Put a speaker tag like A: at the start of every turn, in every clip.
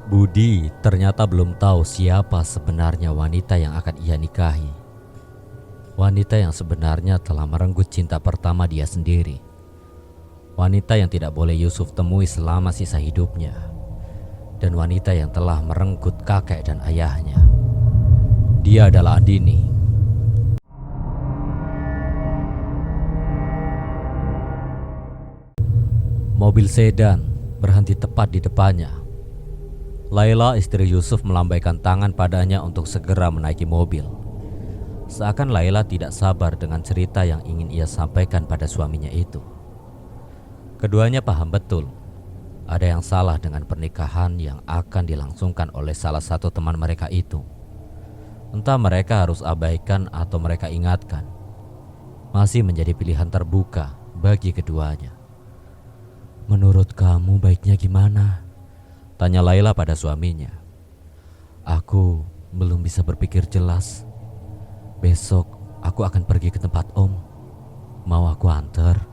A: Budi ternyata belum tahu siapa sebenarnya wanita yang akan ia nikahi. Wanita yang sebenarnya telah merenggut cinta pertama dia sendiri. Wanita yang tidak boleh Yusuf temui selama sisa hidupnya. Dan wanita yang telah merenggut kakek dan ayahnya. Dia adalah Andini. Mobil sedan berhenti tepat di depannya. Laila, istri Yusuf, melambaikan tangan padanya untuk segera menaiki mobil. Seakan Laila tidak sabar dengan cerita yang ingin ia sampaikan pada suaminya itu. Keduanya paham betul ada yang salah dengan pernikahan yang akan dilangsungkan oleh salah satu teman mereka itu. Entah mereka harus abaikan atau mereka ingatkan, masih menjadi pilihan terbuka bagi keduanya. "Menurut kamu baiknya gimana?" tanya Laila pada suaminya. "Aku belum bisa berpikir jelas. Besok aku akan pergi ke tempat Om. Mau aku antar?"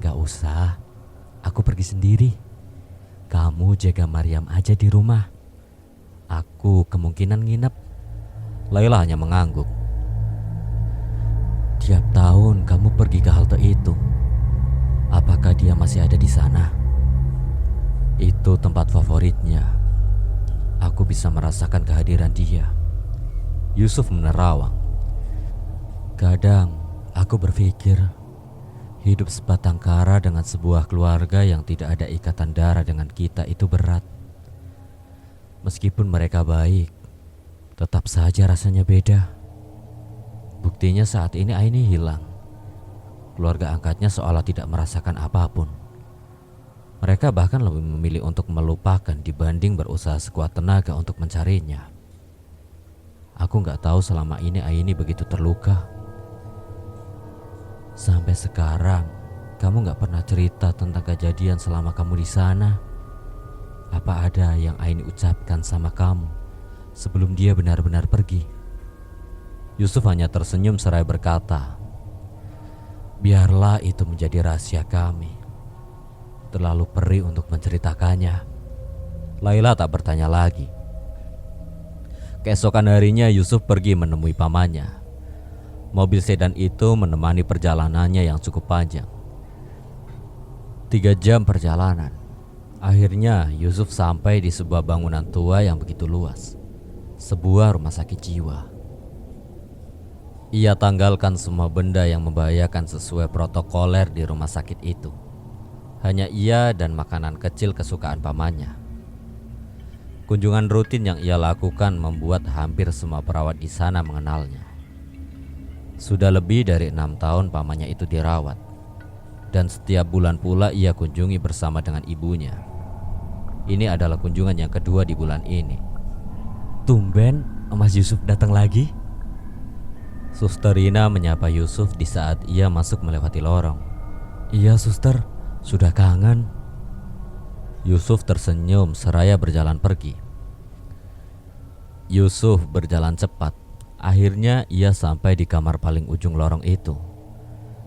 A: "Gak usah, aku pergi sendiri. Kamu jaga Maryam aja di rumah. Aku kemungkinan nginep." Laila hanya mengangguk. "Tiap tahun kamu pergi ke halte itu. Apakah dia masih ada di sana?" "Itu tempat favoritnya. Aku bisa merasakan kehadiran dia." Yusuf menerawang. "Kadang aku berpikir hidup sebatang kara dengan sebuah keluarga yang tidak ada ikatan darah dengan kita itu berat. Meskipun mereka baik, tetap saja rasanya beda. Buktinya saat ini Aini hilang. Keluarga angkatnya seolah tidak merasakan apapun. Mereka bahkan lebih memilih untuk melupakan dibanding berusaha sekuat tenaga untuk mencarinya. Aku gak tahu selama ini Aini begitu terluka. Sampai sekarang kamu gak pernah cerita tentang kejadian selama kamu di sana. Apa ada yang Aini ucapkan sama kamu sebelum dia benar-benar pergi?" Yusuf hanya tersenyum seraya berkata, "Biarlah itu menjadi rahasia kami. Terlalu perih untuk menceritakannya." Laila tak bertanya lagi. Keesokan harinya Yusuf pergi menemui pamannya. Mobil sedan itu menemani perjalanannya yang cukup panjang. 3 jam perjalanan. Akhirnya Yusuf sampai di sebuah bangunan tua yang begitu luas. Sebuah rumah sakit jiwa. Ia tanggalkan semua benda yang membahayakan sesuai protokoler di rumah sakit itu. Hanya ia dan makanan kecil kesukaan pamannya. Kunjungan rutin yang ia lakukan membuat hampir semua perawat di sana mengenalnya. Sudah lebih dari 6 tahun pamannya itu dirawat. Dan setiap bulan pula ia kunjungi bersama dengan ibunya. Ini adalah kunjungan yang kedua di bulan ini. "Tumben Mas Yusuf datang lagi?" Suster Rina menyapa Yusuf di saat ia masuk melewati lorong. "Iya suster, sudah kangen." Yusuf tersenyum seraya berjalan pergi. Yusuf berjalan cepat. Akhirnya ia sampai di kamar paling ujung lorong itu.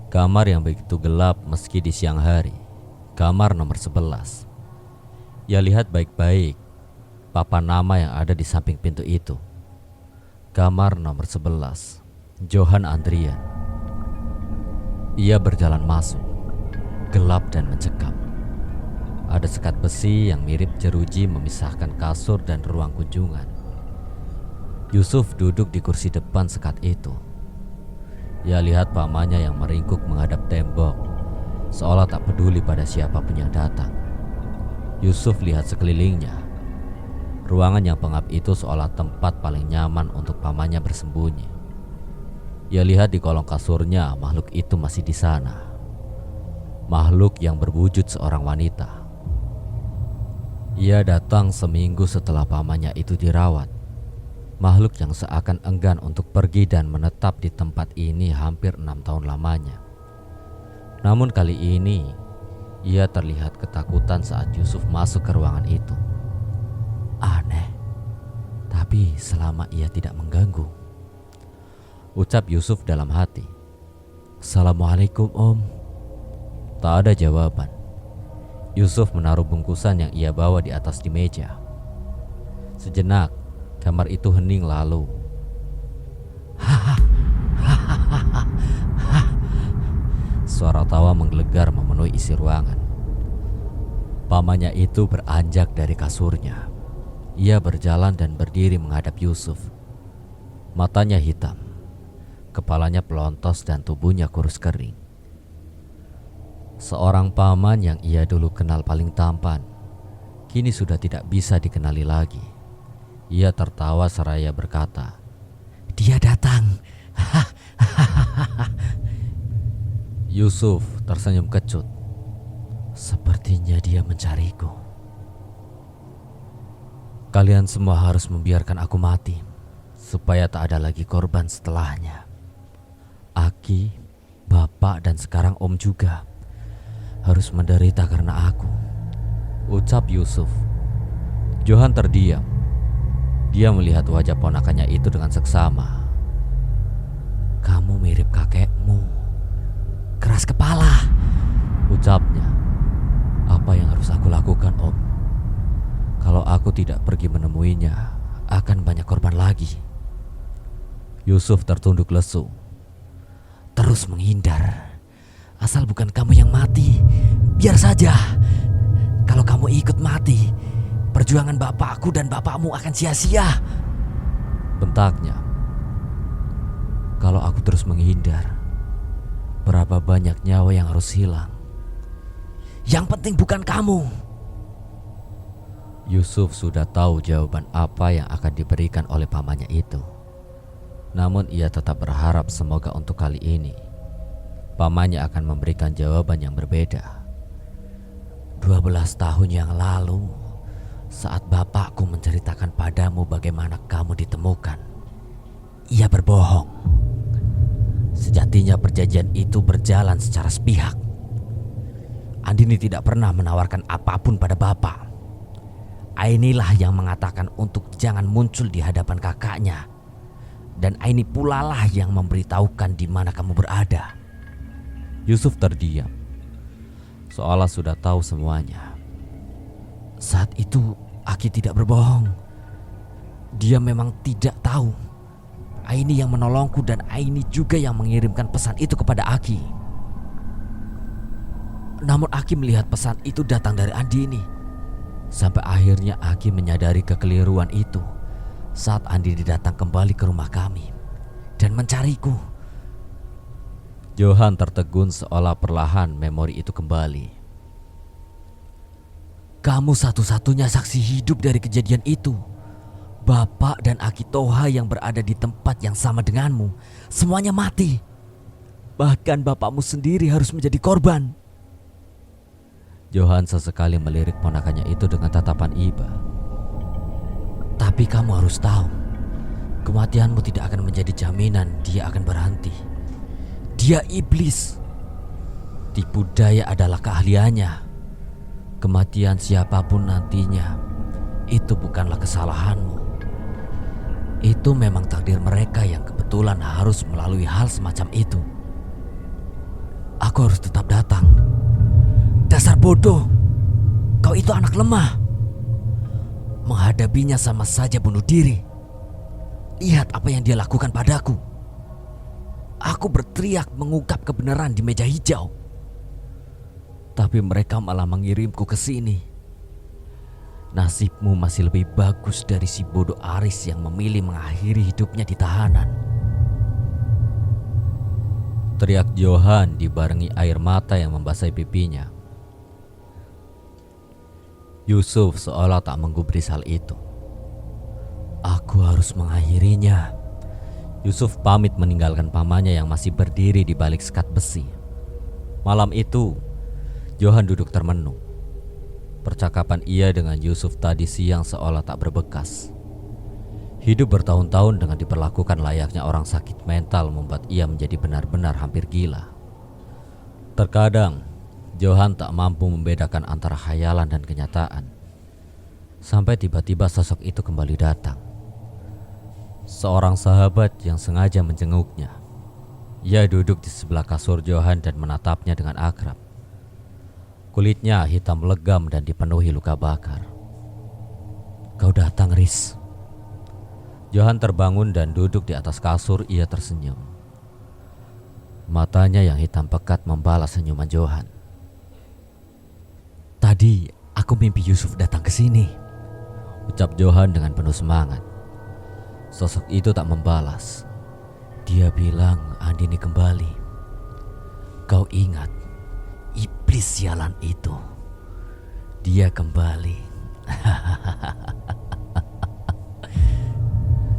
A: Kamar yang begitu gelap meski di siang hari. Kamar nomor 11. Ia lihat baik-baik papan nama yang ada di samping pintu itu. Kamar nomor 11, Johan Andrian. Ia berjalan masuk. Gelap dan mencekam. Ada sekat besi yang mirip jeruji memisahkan kasur dan ruang kunjungan. Yusuf duduk di kursi depan sekat itu. Ia lihat pamannya yang meringkuk menghadap tembok, seolah tak peduli pada siapapun yang datang. Yusuf lihat sekelilingnya. Ruangan yang pengap itu seolah tempat paling nyaman untuk pamannya bersembunyi. Ia lihat di kolong kasurnya makhluk itu masih di sana. Makhluk yang berwujud seorang wanita. Ia datang seminggu setelah pamannya itu dirawat. Makhluk yang seakan enggan untuk pergi dan menetap di tempat ini hampir 6 tahun lamanya. Namun kali ini ia terlihat ketakutan saat Yusuf masuk ke ruangan itu. Aneh, tapi selama ia tidak mengganggu, ucap Yusuf dalam hati. "Assalamualaikum Om." Tak ada jawaban. Yusuf menaruh bungkusan yang ia bawa di atas di meja. Sejenak, kamar itu hening lalu. Suara tawa menggelegar memenuhi isi ruangan. Pamannya itu beranjak dari kasurnya. Ia berjalan dan berdiri menghadap Yusuf. Matanya hitam, kepalanya pelontos dan tubuhnya kurus kering. Seorang paman yang ia dulu kenal paling tampan, kini sudah tidak bisa dikenali lagi. Ia tertawa seraya berkata, "Dia datang." Yusuf tersenyum kecut. Sepertinya dia mencariku. Kalian semua harus membiarkan aku mati, supaya tak ada lagi korban setelahnya. Aki, bapak, dan sekarang om juga harus menderita karena aku, ucap Yusuf. Johan terdiam. Dia melihat wajah ponakannya itu dengan seksama. Kamu mirip kakekmu. Keras kepala, ucapnya. Apa yang harus aku lakukan, om? Kalau aku tidak pergi menemuinya, akan banyak korban lagi. Yusuf tertunduk lesu. Terus menghindar. Asal bukan kamu yang mati, biar saja. Kalau kamu ikut mati, perjuangan bapakku dan bapakmu akan sia-sia, bentaknya. Kalau aku terus menghindar, berapa banyak nyawa yang harus hilang? Yang penting bukan kamu. Yusuf sudah tahu jawaban apa yang akan diberikan oleh pamannya itu. Namun ia tetap berharap semoga untuk kali ini pamannya akan memberikan jawaban yang berbeda. 12 tahun yang lalu, saat bapakku menceritakan padamu bagaimana kamu ditemukan, ia berbohong. Sejatinya perjanjian itu berjalan secara sepihak. Andini tidak pernah menawarkan apapun pada bapak. Ainilah yang mengatakan untuk jangan muncul di hadapan kakaknya. Dan Aini pula lah yang memberitahukan di mana kamu berada. Yusuf terdiam, seolah sudah tahu semuanya. Saat itu Aki tidak berbohong. Dia memang tidak tahu. Aini yang menolongku dan Aini juga yang mengirimkan pesan itu kepada Aki. Namun Aki melihat pesan itu datang dari Andini. Sampai akhirnya Aki menyadari kekeliruan itu saat Andini datang kembali ke rumah kami dan mencariku. Johan tertegun seolah perlahan memori itu kembali. Kamu satu-satunya saksi hidup dari kejadian itu. Bapak dan Aki Toha yang berada di tempat yang sama denganmu, semuanya mati. Bahkan bapakmu sendiri harus menjadi korban. Johan sesekali melirik ponakannya itu dengan tatapan iba. Tapi kamu harus tahu, kematianmu tidak akan menjadi jaminan dia akan berhenti. Dia iblis. Tipu daya adalah keahliannya. Kematian siapapun nantinya, itu bukanlah kesalahanmu. Itu memang takdir mereka yang kebetulan harus melalui hal semacam itu. Aku harus tetap datang. Dasar bodoh, kau itu anak lemah. Menghadapinya sama saja bunuh diri. Lihat apa yang dia lakukan padaku. Aku berteriak mengungkap kebenaran di meja hijau. Tapi mereka malah mengirimku ke sini. Nasibmu masih lebih bagus dari si bodoh Aris yang memilih mengakhiri hidupnya di tahanan. Teriak Johan dibarengi air mata yang membasahi pipinya. Yusuf seolah tak menggubris hal itu. Aku harus mengakhirinya. Yusuf pamit meninggalkan pamannya yang masih berdiri di balik sekat besi. Malam itu, Johan duduk termenung. Percakapan ia dengan Yusuf tadi siang seolah tak berbekas. Hidup bertahun-tahun dengan diperlakukan layaknya orang sakit mental membuat ia menjadi benar-benar hampir gila. Terkadang, Johan tak mampu membedakan antara khayalan dan kenyataan. Sampai tiba-tiba sosok itu kembali datang. Seorang sahabat yang sengaja menjenguknya. Ia duduk di sebelah kasur Johan dan menatapnya dengan akrab. Kulitnya hitam legam dan dipenuhi luka bakar. Kau datang. datang, Riz." Johan terbangun dan duduk di atas kasur. Ia tersenyum. Matanya yang hitam pekat membalas senyuman Johan. "Tadi aku mimpi Yusuf datang ke sini," ucap Johan dengan penuh semangat. Sosok itu tak membalas. Dia bilang Andini kembali. "Kau ingat iblis sialan itu? Dia kembali."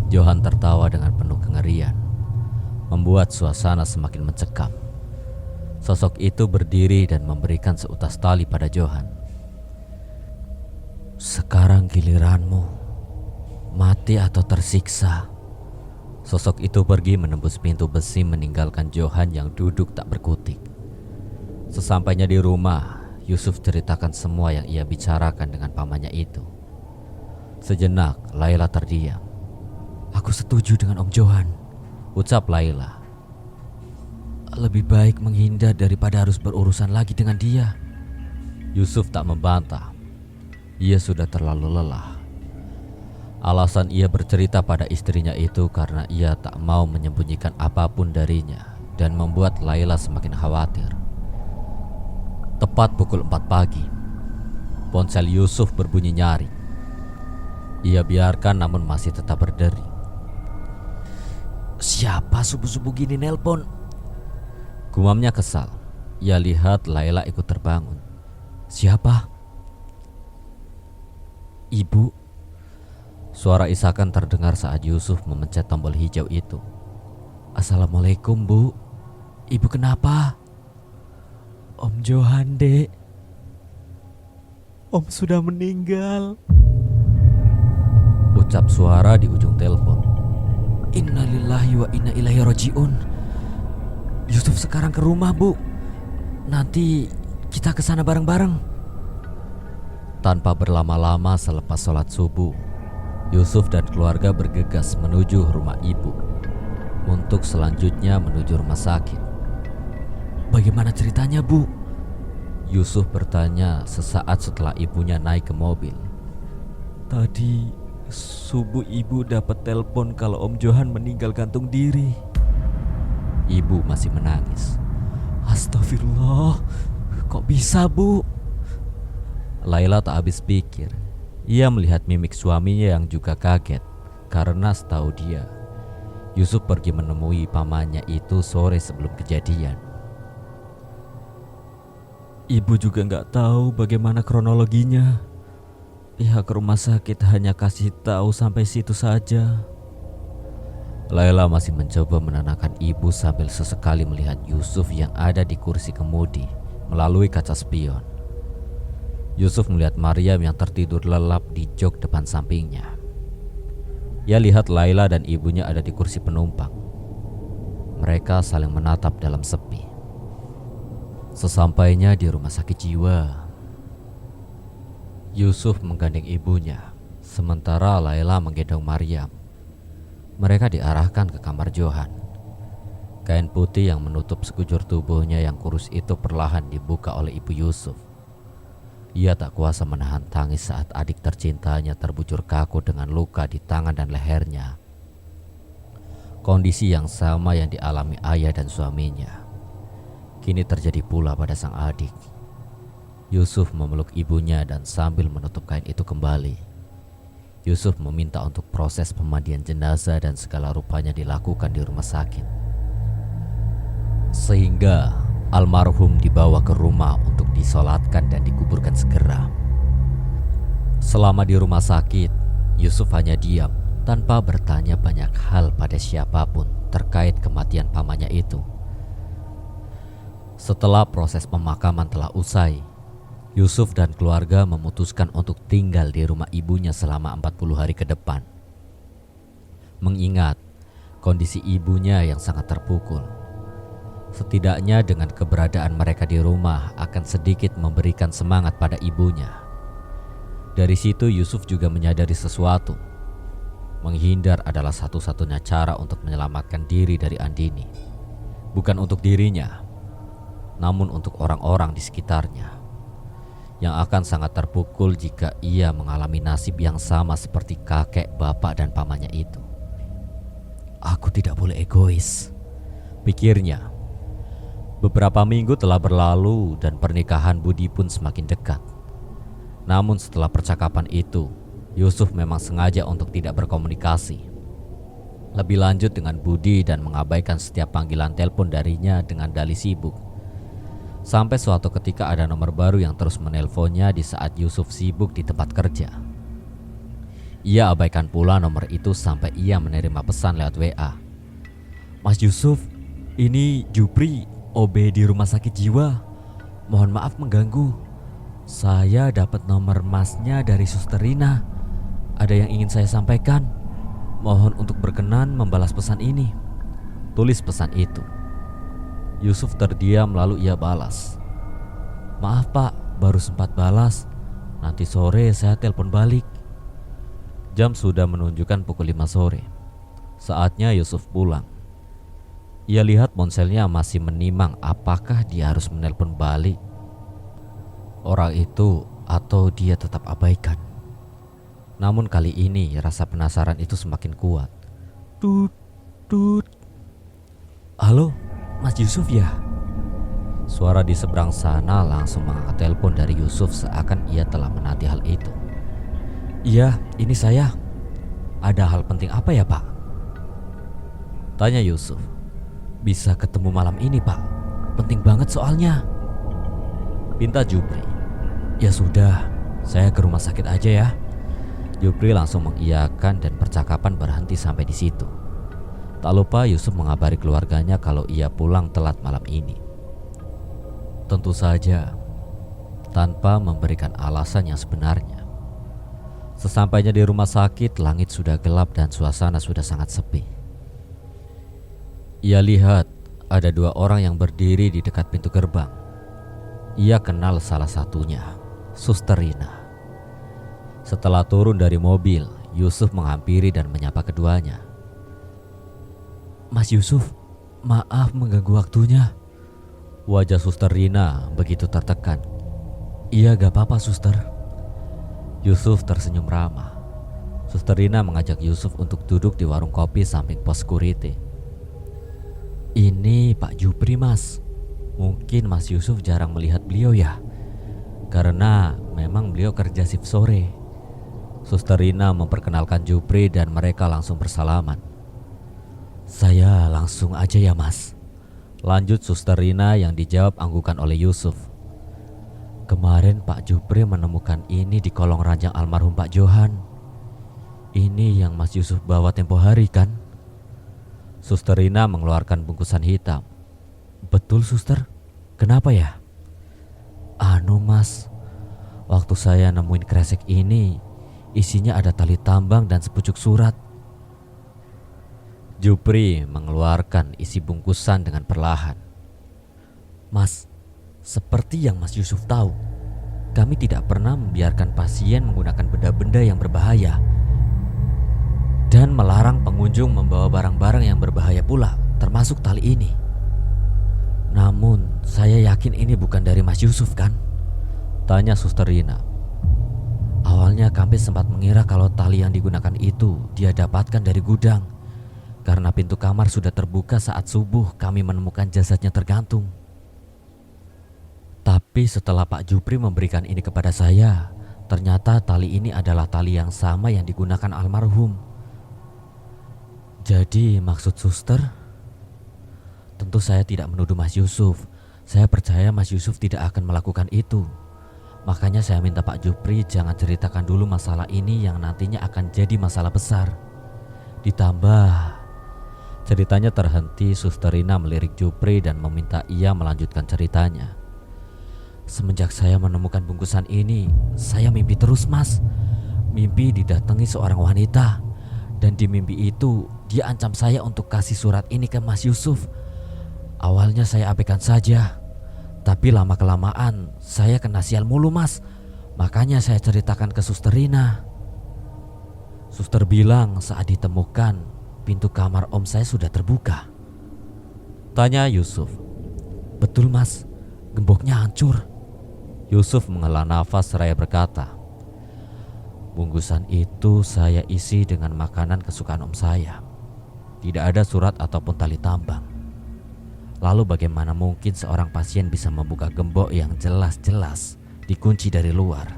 A: Johan tertawa dengan penuh kengerian, membuat suasana semakin mencekam. Sosok itu berdiri dan memberikan seutas tali pada Johan. "Sekarang giliranmu, mati atau tersiksa." Sosok itu pergi menembus pintu besi meninggalkan Johan yang duduk tak berkutik. Sesampainya di rumah, Yusuf ceritakan semua yang ia bicarakan dengan pamannya itu. Sejenak Laila terdiam. "Aku setuju dengan Om Johan," ucap Laila. "Lebih baik menghindar daripada harus berurusan lagi dengan dia." Yusuf tak membantah. Ia sudah terlalu lelah. Alasan ia bercerita pada istrinya itu karena ia tak mau menyembunyikan apapun darinya dan membuat Laila semakin khawatir. Tepat pukul 4 pagi, ponsel Yusuf berbunyi nyaring. Ia biarkan namun masih tetap berderi. "Siapa subuh-subuh gini nelpon?" gumamnya kesal. Ia lihat Laila ikut terbangun. "Siapa?" "Ibu." Suara isakan terdengar saat Yusuf memencet tombol hijau itu. "Assalamualaikum, Bu. Ibu kenapa?" "Om Johan, Dek. Om sudah meninggal," ucap suara di ujung telepon. "Innalillahi wa inna ilaihi rajiun. Yusuf sekarang ke rumah, Bu. Nanti kita ke sana bareng-bareng." Tanpa berlama-lama selepas sholat subuh, Yusuf dan keluarga bergegas menuju rumah ibu untuk selanjutnya menuju rumah sakit. "Bagaimana ceritanya, Bu?" Yusuf bertanya sesaat setelah ibunya naik ke mobil. "Tadi subuh ibu dapat telepon kalau Om Johan meninggal gantung diri." Ibu masih menangis. "Astagfirullah, kok bisa, Bu?" Laila tak habis pikir. Ia melihat mimik suaminya yang juga kaget karena setahu dia, Yusuf pergi menemui pamannya itu sore sebelum kejadian. "Ibu juga nggak tahu bagaimana kronologinya. Pihak rumah sakit hanya kasih tahu sampai situ saja." Laila masih mencoba menenangkan ibu sambil sesekali melihat Yusuf yang ada di kursi kemudi melalui kaca spion. Yusuf melihat Maryam yang tertidur lelap di jok depan sampingnya. Ia lihat Laila dan ibunya ada di kursi penumpang. Mereka saling menatap dalam sepi. Sesampainya di rumah sakit jiwa, Yusuf menggandeng ibunya, sementara Laila menggendong Maryam. Mereka diarahkan ke kamar Johan. Kain putih yang menutup sekujur tubuhnya yang kurus itu perlahan dibuka oleh ibu Yusuf. Ia tak kuasa menahan tangis saat adik tercintanya terbujur kaku dengan luka di tangan dan lehernya. Kondisi yang sama yang dialami ayah dan suaminya kini terjadi pula pada sang adik. Yusuf memeluk ibunya dan sambil menutup kain itu kembali, Yusuf meminta untuk proses pemandian jenazah dan segala rupanya dilakukan di rumah sakit. Sehingga almarhum dibawa ke rumah untuk disolatkan dan dikuburkan segera. Selama di rumah sakit, Yusuf hanya diam tanpa bertanya banyak hal pada siapapun terkait kematian pamannya itu. Setelah proses pemakaman telah usai, Yusuf dan keluarga memutuskan untuk tinggal di rumah ibunya selama 40 hari ke depan. Mengingat kondisi ibunya yang sangat terpukul, setidaknya dengan keberadaan mereka di rumah akan sedikit memberikan semangat pada ibunya. Dari situ Yusuf juga menyadari sesuatu. Menghindar adalah satu-satunya cara untuk menyelamatkan diri dari Andini. Bukan untuk dirinya, namun untuk orang-orang di sekitarnya. yang akan sangat terpukul jika ia mengalami nasib yang sama seperti kakek, bapak, dan pamannya itu. Aku tidak boleh egois, pikirnya. Beberapa minggu telah berlalu dan pernikahan Budi pun semakin dekat. Namun setelah percakapan itu, Yusuf memang sengaja untuk tidak berkomunikasi lebih lanjut dengan Budi dan mengabaikan setiap panggilan telepon darinya dengan dalih sibuk. Sampai suatu ketika ada nomor baru yang terus menelponnya di saat Yusuf sibuk di tempat kerja. Ia abaikan pula nomor itu sampai ia menerima pesan lewat WA. Mas Yusuf, ini Jupri, OB di rumah sakit jiwa. Mohon maaf mengganggu. Saya dapat nomor masnya dari Suster Rina. Ada yang ingin saya sampaikan. Mohon untuk berkenan membalas pesan ini. Tulis pesan itu. Yusuf terdiam lalu ia balas. Maaf pak, baru sempat balas. Nanti sore saya telepon balik. Jam sudah menunjukkan pukul 5 sore. Saatnya Yusuf pulang. Ia lihat ponselnya masih menimang apakah dia harus menelpon balik orang itu atau dia tetap abaikan. Namun kali ini rasa penasaran itu semakin kuat. Tut, tut. Halo, Mas Yusuf ya? Suara di seberang sana langsung mengangkat telepon dari Yusuf seakan ia telah menanti hal itu. Iya, ini saya. Ada hal penting apa ya pak? Tanya Yusuf. Bisa ketemu malam ini pak? Penting banget soalnya. Pinta Jupri. Ya sudah, saya ke rumah sakit aja ya. Jupri langsung mengiyakan dan percakapan berhenti sampai di situ. Tak lupa Yusuf mengabari keluarganya kalau ia pulang telat malam ini. Tentu saja tanpa memberikan alasan yang sebenarnya. Sesampainya di rumah sakit, langit sudah gelap dan suasana sudah sangat sepi. Ia lihat ada 2 orang yang berdiri di dekat pintu gerbang. Ia kenal salah satunya, Suster Rina. Setelah turun dari mobil, Yusuf menghampiri dan menyapa keduanya. Mas Yusuf, maaf mengganggu waktunya. Wajah Suster Rina begitu tertekan. Iya gak apa-apa suster. Yusuf tersenyum ramah. Suster Rina mengajak Yusuf untuk duduk di warung kopi samping pos security. Ini Pak Jupri mas. Mungkin Mas Yusuf jarang melihat beliau ya, karena memang beliau kerja shift sore. Suster Rina memperkenalkan Jupri dan mereka langsung bersalaman. Saya langsung aja ya mas, lanjut Suster Rina yang dijawab anggukan oleh Yusuf. Kemarin Pak Jupri menemukan ini di kolong ranjang almarhum Pak Johan. Ini yang Mas Yusuf bawa tempo hari kan? Suster Rina mengeluarkan bungkusan hitam. Betul suster, kenapa ya? Anu mas, waktu saya nemuin kresek ini, isinya ada tali tambang dan sepucuk surat. Jupri mengeluarkan isi bungkusan dengan perlahan. Mas, seperti yang Mas Yusuf tahu, kami tidak pernah membiarkan pasien menggunakan benda-benda yang berbahaya dan melarang pengunjung membawa barang-barang yang berbahaya pula, termasuk tali ini. Namun, saya yakin ini bukan dari Mas Yusuf kan? Tanya Suster Rina. Awalnya kami sempat mengira kalau tali yang digunakan itu dia dapatkan dari gudang. Karena pintu kamar sudah terbuka saat subuh kami menemukan jasadnya tergantung. Tapi setelah Pak Jupri memberikan ini kepada saya, ternyata tali ini adalah tali yang sama yang digunakan almarhum. Jadi maksud suster? Tentu saya tidak menuduh Mas Yusuf. Saya percaya Mas Yusuf tidak akan melakukan itu. Makanya saya minta Pak Jupri jangan ceritakan dulu masalah ini yang nantinya akan jadi masalah besar. Ditambah, ceritanya terhenti. Suster Rina melirik Jupri dan meminta ia melanjutkan ceritanya. Semenjak saya menemukan bungkusan ini, saya mimpi terus mas. Mimpi didatangi seorang wanita. Dan di mimpi itu dia ancam saya untuk kasih surat ini ke Mas Yusuf. Awalnya saya abaikan saja. Tapi lama-kelamaan saya kena sial mulu mas. Makanya saya ceritakan ke Suster Rina. Suster bilang saat ditemukan pintu kamar om saya sudah terbuka. Tanya Yusuf. Betul mas, gemboknya hancur. Yusuf menghela nafas seraya berkata, "Bungkusan itu saya isi dengan makanan kesukaan om saya. Tidak ada surat ataupun tali tambang. Lalu bagaimana mungkin seorang pasien bisa membuka gembok yang jelas-jelas dikunci dari luar?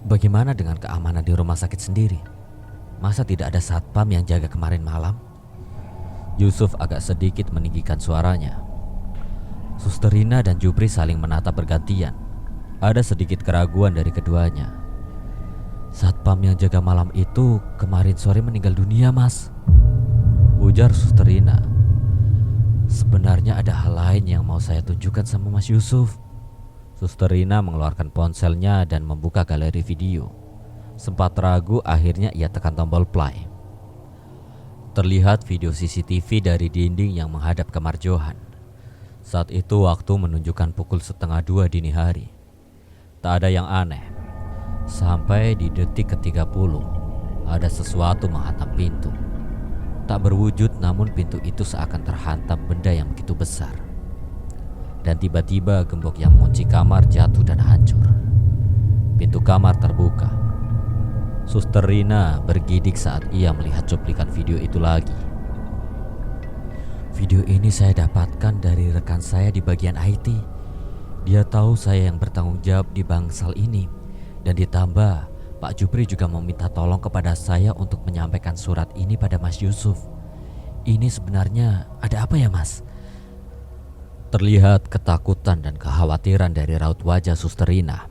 A: Bagaimana dengan keamanan di rumah sakit sendiri? Masa tidak ada satpam yang jaga kemarin malam?" Yusuf agak sedikit meninggikan suaranya. Suster Rina dan Jupri saling menatap bergantian. Ada sedikit keraguan dari keduanya. "Satpam yang jaga malam itu kemarin sore meninggal dunia, Mas," ujar Suster Rina. "Sebenarnya ada hal lain yang mau saya tunjukkan sama Mas Yusuf." Suster Rina mengeluarkan ponselnya dan membuka galeri video. Sempat ragu, akhirnya ia tekan tombol play. Terlihat video CCTV dari dinding yang menghadap kamar Johan. Saat itu waktu menunjukkan pukul 1:30 dini hari. Tak ada yang aneh. Sampai di detik ke-30, ada sesuatu menghantam pintu. Tak berwujud, namun pintu itu seakan terhantam benda yang begitu besar. Dan tiba-tiba gembok yang mengunci kamar jatuh dan hancur. Pintu kamar terbuka. Suster Rina bergidik saat ia melihat cuplikan video itu lagi. "Video ini saya dapatkan dari rekan saya di bagian IT. Dia tahu saya yang bertanggung jawab di bangsal ini. Dan ditambah, Pak Jupri juga meminta tolong kepada saya untuk menyampaikan surat ini pada Mas Yusuf. Ini sebenarnya ada apa ya, Mas?" Terlihat ketakutan dan kekhawatiran dari raut wajah Suster Rina.